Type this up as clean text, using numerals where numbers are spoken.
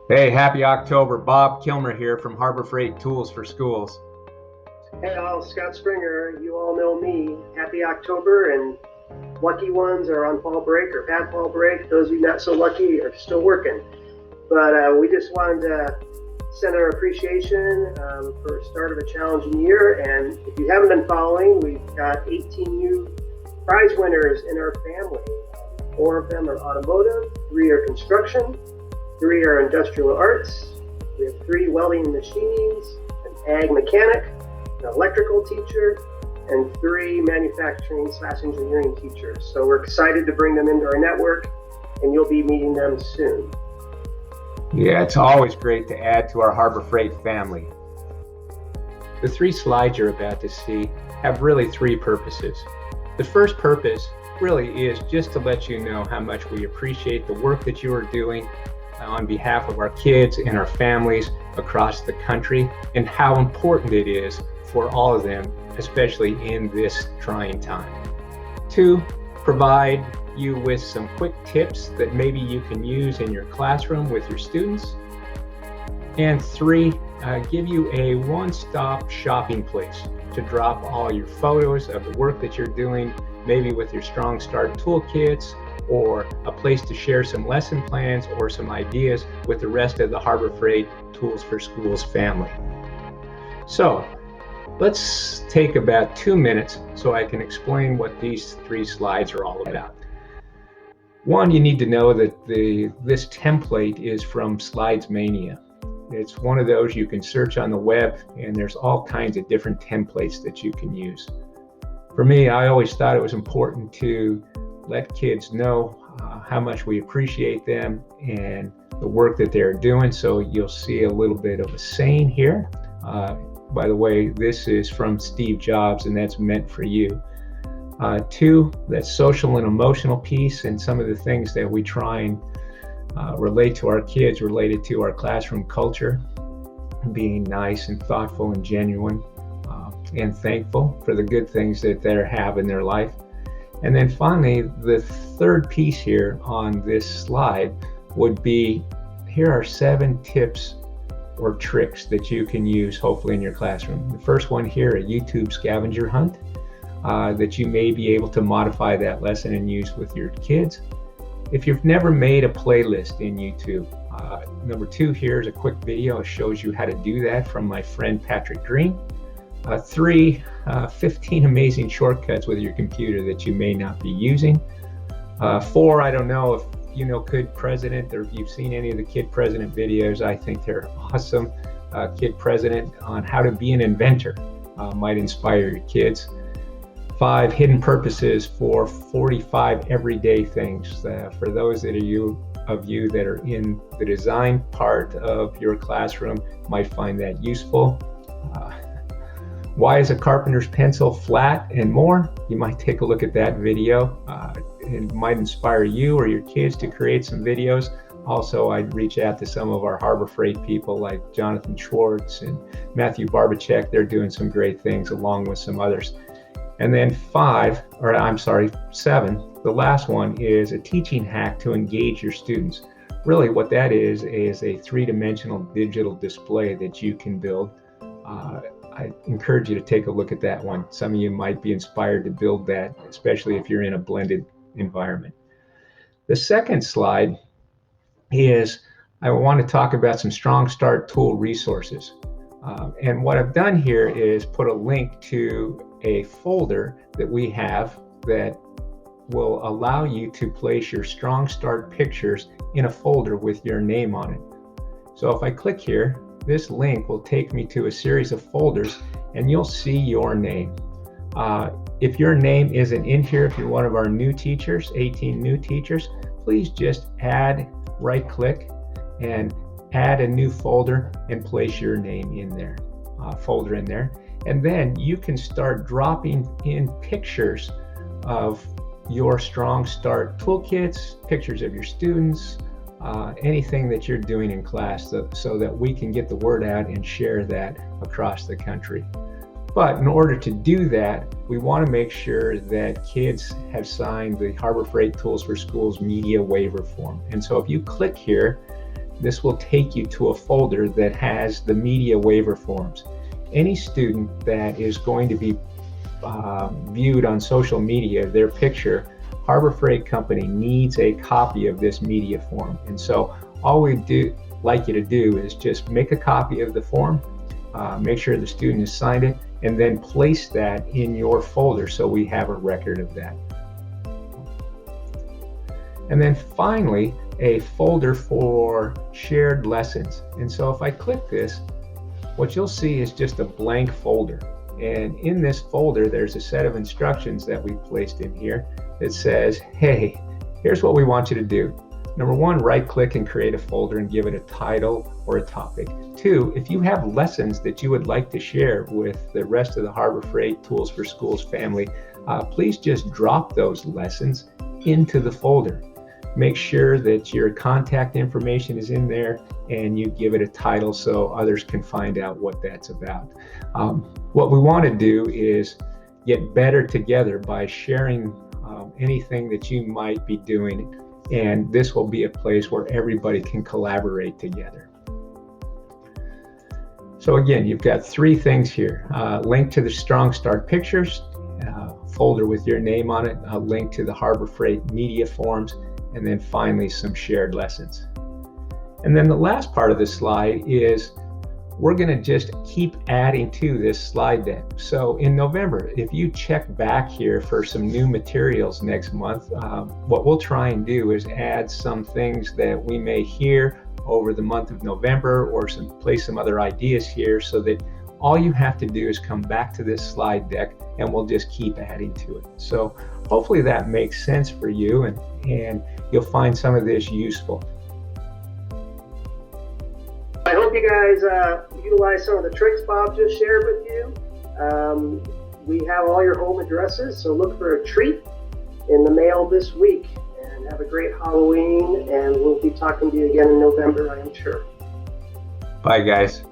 Hey, happy October. Bob Kilmer here from Harbor Freight Tools for Schools. Hey all, Scott Springer. You all know me. Happy October, and lucky ones are on fall break or bad fall break. Those of you not so lucky are still working. But we just wanted to send our appreciation for the start of a challenging year. And if you haven't been following, we've got 18 new prize winners in our family. 4 of them are automotive, 3 are construction, 3 are industrial arts. We have 3 welding and machines, an ag mechanic, an electrical teacher, and 3 manufacturing/engineering teachers. So we're excited to bring them into our network, and you'll be meeting them soon. Yeah, it's always great to add to our Harbor Freight family. The 3 slides you're about to see have really 3 purposes. The first purpose really is just to let you know how much we appreciate the work that you are doing on behalf of our kids and our families across the country, and how important it is for all of them, especially in this trying time. 2, provide you with some quick tips that maybe you can use in your classroom with your students. And 3, give you a one-stop shopping place to drop all your photos of the work that you're doing, maybe with your Strong Start toolkits, or a place to share some lesson plans or some ideas with the rest of the Harbor Freight Tools for Schools family. So let's take about 2 minutes so I can explain what these 3 slides are all about. One, you need to know that this template is from Slides Mania. It's one of those you can search on the web, and there's all kinds of different templates that you can use. For me, I always thought it was important to let kids know how much we appreciate them and the work that they're doing. So you'll see a little bit of a saying here. By the way, this is from Steve Jobs, and that's meant for you. 2, that social and emotional piece, and some of the things that we try and relate to our kids related to our classroom culture, being nice and thoughtful and genuine, and thankful for the good things that they have in their life. And then finally, the third piece here on this slide would be, here are 7 tips or tricks that you can use hopefully in your classroom. The first one here, a YouTube scavenger hunt, that you may be able to modify that lesson and use with your kids. If you've never made a playlist in YouTube, number 2 here is a quick video. It shows you how to do that from my friend Patrick Green. 3, 15 amazing shortcuts with your computer that you may not be using. 4, I don't know if you know Kid President or if you've seen any of the Kid President videos. I think they're awesome. Kid President on how to be an inventor might inspire your kids. 5, hidden purposes for 45 everyday things. For those of you that are in the design part of your classroom might find that useful. Why is a carpenter's pencil flat, and more? You might take a look at that video. It might inspire you or your kids to create some videos. Also, I'd reach out to some of our Harbor Freight people like Jonathan Schwartz and Matthew Barbacek. They're doing some great things along with some others. And then 7, the last one is a teaching hack to engage your students. Really what that is a 3-dimensional digital display that you can build. I encourage you to take a look at that one. Some of you might be inspired to build that, especially if you're in a blended environment. The second slide is I want to talk about some Strong Start tool resources. And what I've done here is put a link to a folder that we have that will allow you to place your Strong Start pictures in a folder with your name on it. So if I click here, this link will take me to a series of folders, and you'll see your name. If your name isn't in here, if you're one of our new teachers, 18 new teachers, please just right-click and add a new folder and place your name in there, folder in there. And then you can start dropping in pictures of your Strong Start toolkits, pictures of your students, anything that you're doing in class so that we can get the word out and share that across the country. But in order to do that, we want to make sure that kids have signed the Harbor Freight Tools for Schools media waiver form. And so if you click here, this will take you to a folder that has the media waiver forms. Any student that is going to be viewed on social media, their picture, Harbor Freight Company needs a copy of this media form. And so all we like you to do is just make a copy of the form, make sure the student has signed it, and then place that in your folder so we have a record of that. And then finally, a folder for shared lessons. And so if I click this, what you'll see is just a blank folder. And in this folder, there's a set of instructions that we placed in here that says, hey, here's what we want you to do. Number one, right-click and create a folder and give it a title or a topic. Two, if you have lessons that you would like to share with the rest of the Harbor Freight Tools for Schools family, please just drop those lessons into the folder. Make sure that your contact information is in there and you give it a title so others can find out what that's about. What we want to do is get better together by sharing anything that you might be doing, and this will be a place where everybody can collaborate together. So again, you've got three things here. Link to the Strong Start pictures, folder with your name on it, a link to the Harbor Freight media forms, and then finally some shared lessons. And then the last part of this slide is we're going to just keep adding to this slide deck. So in November, if you check back here for some new materials next month, what we'll try and do is add some things that we may hear over the month of November, or place some other ideas here, so that all you have to do is come back to this slide deck and we'll just keep adding to it. So hopefully that makes sense for you, and you'll find some of this useful. I hope you guys utilize some of the tricks Bob just shared with you. We have all your home addresses, so look for a treat in the mail this week. And have a great Halloween, and we'll be talking to you again in November, I am sure. Bye, guys.